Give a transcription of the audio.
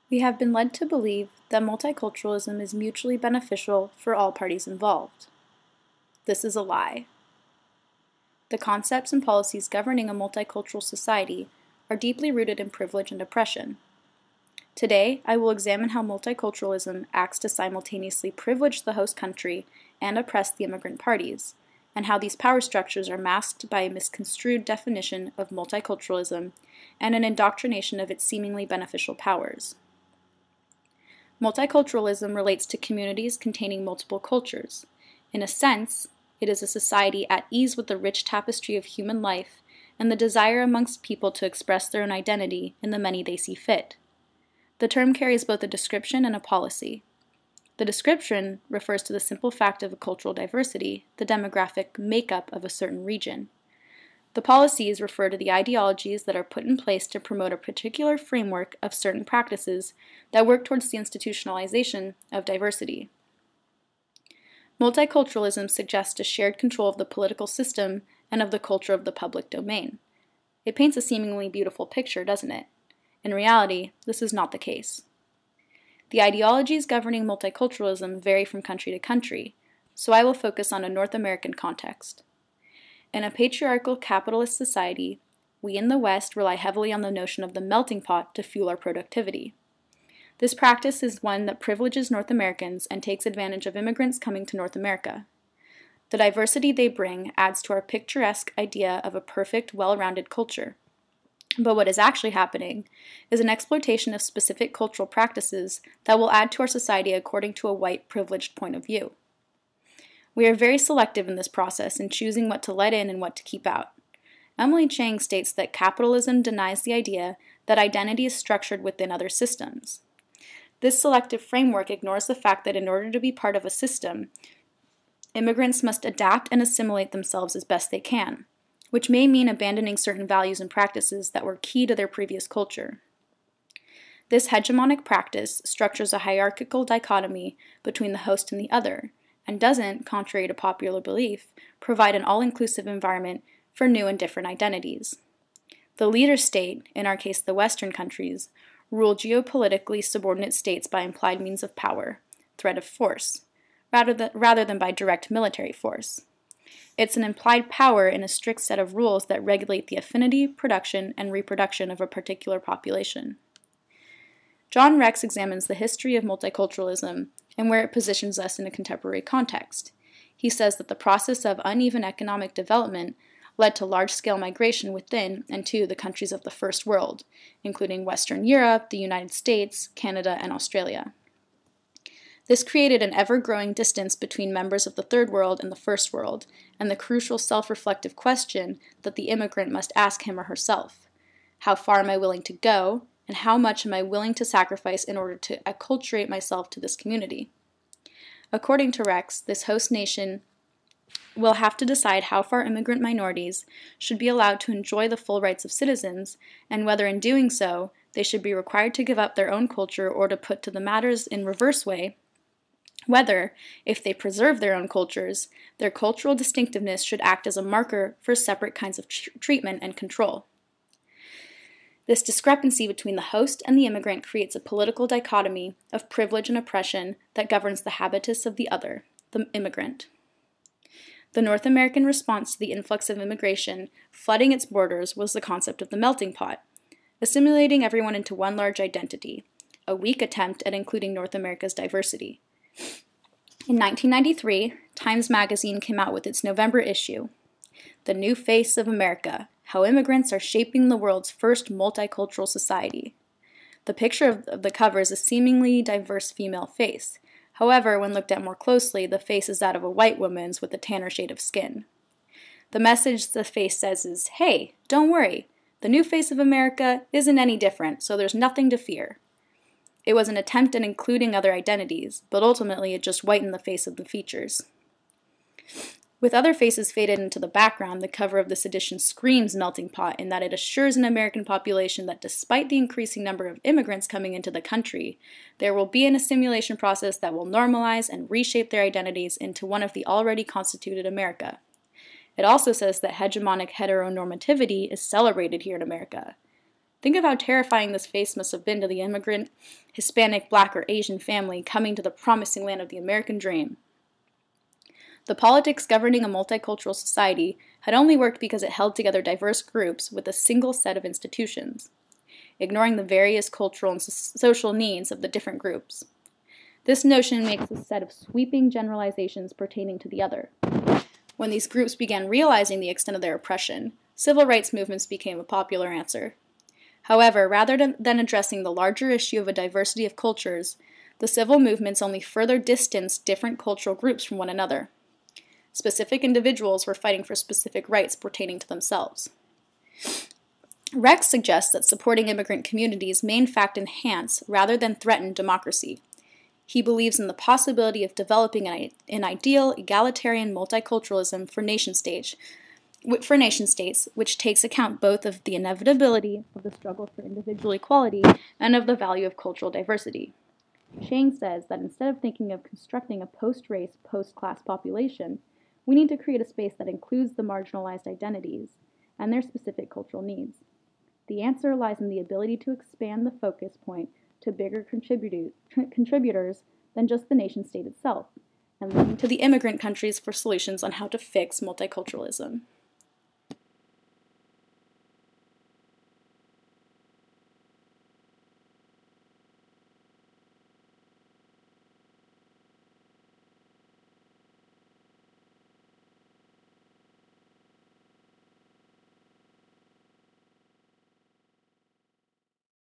We have been led to believe that multiculturalism is mutually beneficial for all parties involved. This is a lie. The concepts and policies governing a multicultural society are deeply rooted in privilege and oppression. Today, I will examine how multiculturalism acts to simultaneously privilege the host country and oppress the immigrant parties, and how these power structures are masked by a misconstrued definition of multiculturalism and an indoctrination of its seemingly beneficial powers. Multiculturalism relates to communities containing multiple cultures. In a sense, it is a society at ease with the rich tapestry of human life and the desire amongst people to express their own identity in the many they see fit. The term carries both a description and a policy. The description refers to the simple fact of a cultural diversity, the demographic makeup of a certain region. The policies refer to the ideologies that are put in place to promote a particular framework of certain practices that work towards the institutionalization of diversity. Multiculturalism suggests a shared control of the political system and of the culture of the public domain. It paints a seemingly beautiful picture, doesn't it? In reality, this is not the case. The ideologies governing multiculturalism vary from country to country, so I will focus on a North American context. In a patriarchal capitalist society, we in the West rely heavily on the notion of the melting pot to fuel our productivity. This practice is one that privileges North Americans and takes advantage of immigrants coming to North America. The diversity they bring adds to our picturesque idea of a perfect, well-rounded culture. But what is actually happening is an exploitation of specific cultural practices that will add to our society according to a white, privileged point of view. We are very selective in this process in choosing what to let in and what to keep out. Emily Chang states that capitalism denies the idea that identity is structured within other systems. This selective framework ignores the fact that in order to be part of a system, immigrants must adapt and assimilate themselves as best they can, which may mean abandoning certain values and practices that were key to their previous culture. This hegemonic practice structures a hierarchical dichotomy between the host and the other, and doesn't, contrary to popular belief, provide an all-inclusive environment for new and different identities. The leader state, in our case the Western countries, rule geopolitically subordinate states by implied means of power, threat of force, rather than by direct military force. It's an implied power in a strict set of rules that regulate the affinity, production, and reproduction of a particular population. John Rex examines the history of multiculturalism and where it positions us in a contemporary context. He says that the process of uneven economic development led to large-scale migration within and to the countries of the First World, including Western Europe, the United States, Canada, and Australia. This created an ever-growing distance between members of the Third World and the First World, and the crucial self-reflective question that the immigrant must ask him or herself: how far am I willing to go, and how much am I willing to sacrifice in order to acculturate myself to this community? According to Rex, this host nation will have to decide how far immigrant minorities should be allowed to enjoy the full rights of citizens, and whether in doing so, they should be required to give up their own culture, or to put to the matters in reverse way, whether, if they preserve their own cultures, their cultural distinctiveness should act as a marker for separate kinds of treatment and control. This discrepancy between the host and the immigrant creates a political dichotomy of privilege and oppression that governs the habitus of the other, the immigrant. The North American response to the influx of immigration flooding its borders was the concept of the melting pot, assimilating everyone into one large identity, a weak attempt at including North America's diversity. In 1993, Times Magazine came out with its November issue, The New Face of America: How Immigrants Are Shaping the World's First Multicultural Society. The picture of the cover is a seemingly diverse female face. However, when looked at more closely, the face is that of a white woman's with a tanner shade of skin. The message the face says is, "Hey, don't worry. The new face of America isn't any different, so there's nothing to fear." It was an attempt at including other identities, but ultimately it just whitened the face of the features. With other faces faded into the background, the cover of this edition screams melting pot in that it assures an American population that despite the increasing number of immigrants coming into the country, there will be an assimilation process that will normalize and reshape their identities into one of the already constituted America. It also says that hegemonic heteronormativity is celebrated here in America. Think of how terrifying this face must have been to the immigrant, Hispanic, Black, or Asian family coming to the promising land of the American dream. The politics governing a multicultural society had only worked because it held together diverse groups with a single set of institutions, ignoring the various cultural and social needs of the different groups. This notion makes a set of sweeping generalizations pertaining to the other. When these groups began realizing the extent of their oppression, civil rights movements became a popular answer. However, rather than addressing the larger issue of a diversity of cultures, the civil movements only further distanced different cultural groups from one another. Specific individuals were fighting for specific rights pertaining to themselves. Rex suggests that supporting immigrant communities may in fact enhance rather than threaten democracy. He believes in the possibility of developing an ideal, egalitarian multiculturalism for nation states, which takes account both of the inevitability of the struggle for individual equality and of the value of cultural diversity. Chang says that instead of thinking of constructing a post-race, post-class population, we need to create a space that includes the marginalized identities and their specific cultural needs. The answer lies in the ability to expand the focus point to bigger contributors than just the nation state itself, and looking to the immigrant countries for solutions on how to fix multiculturalism.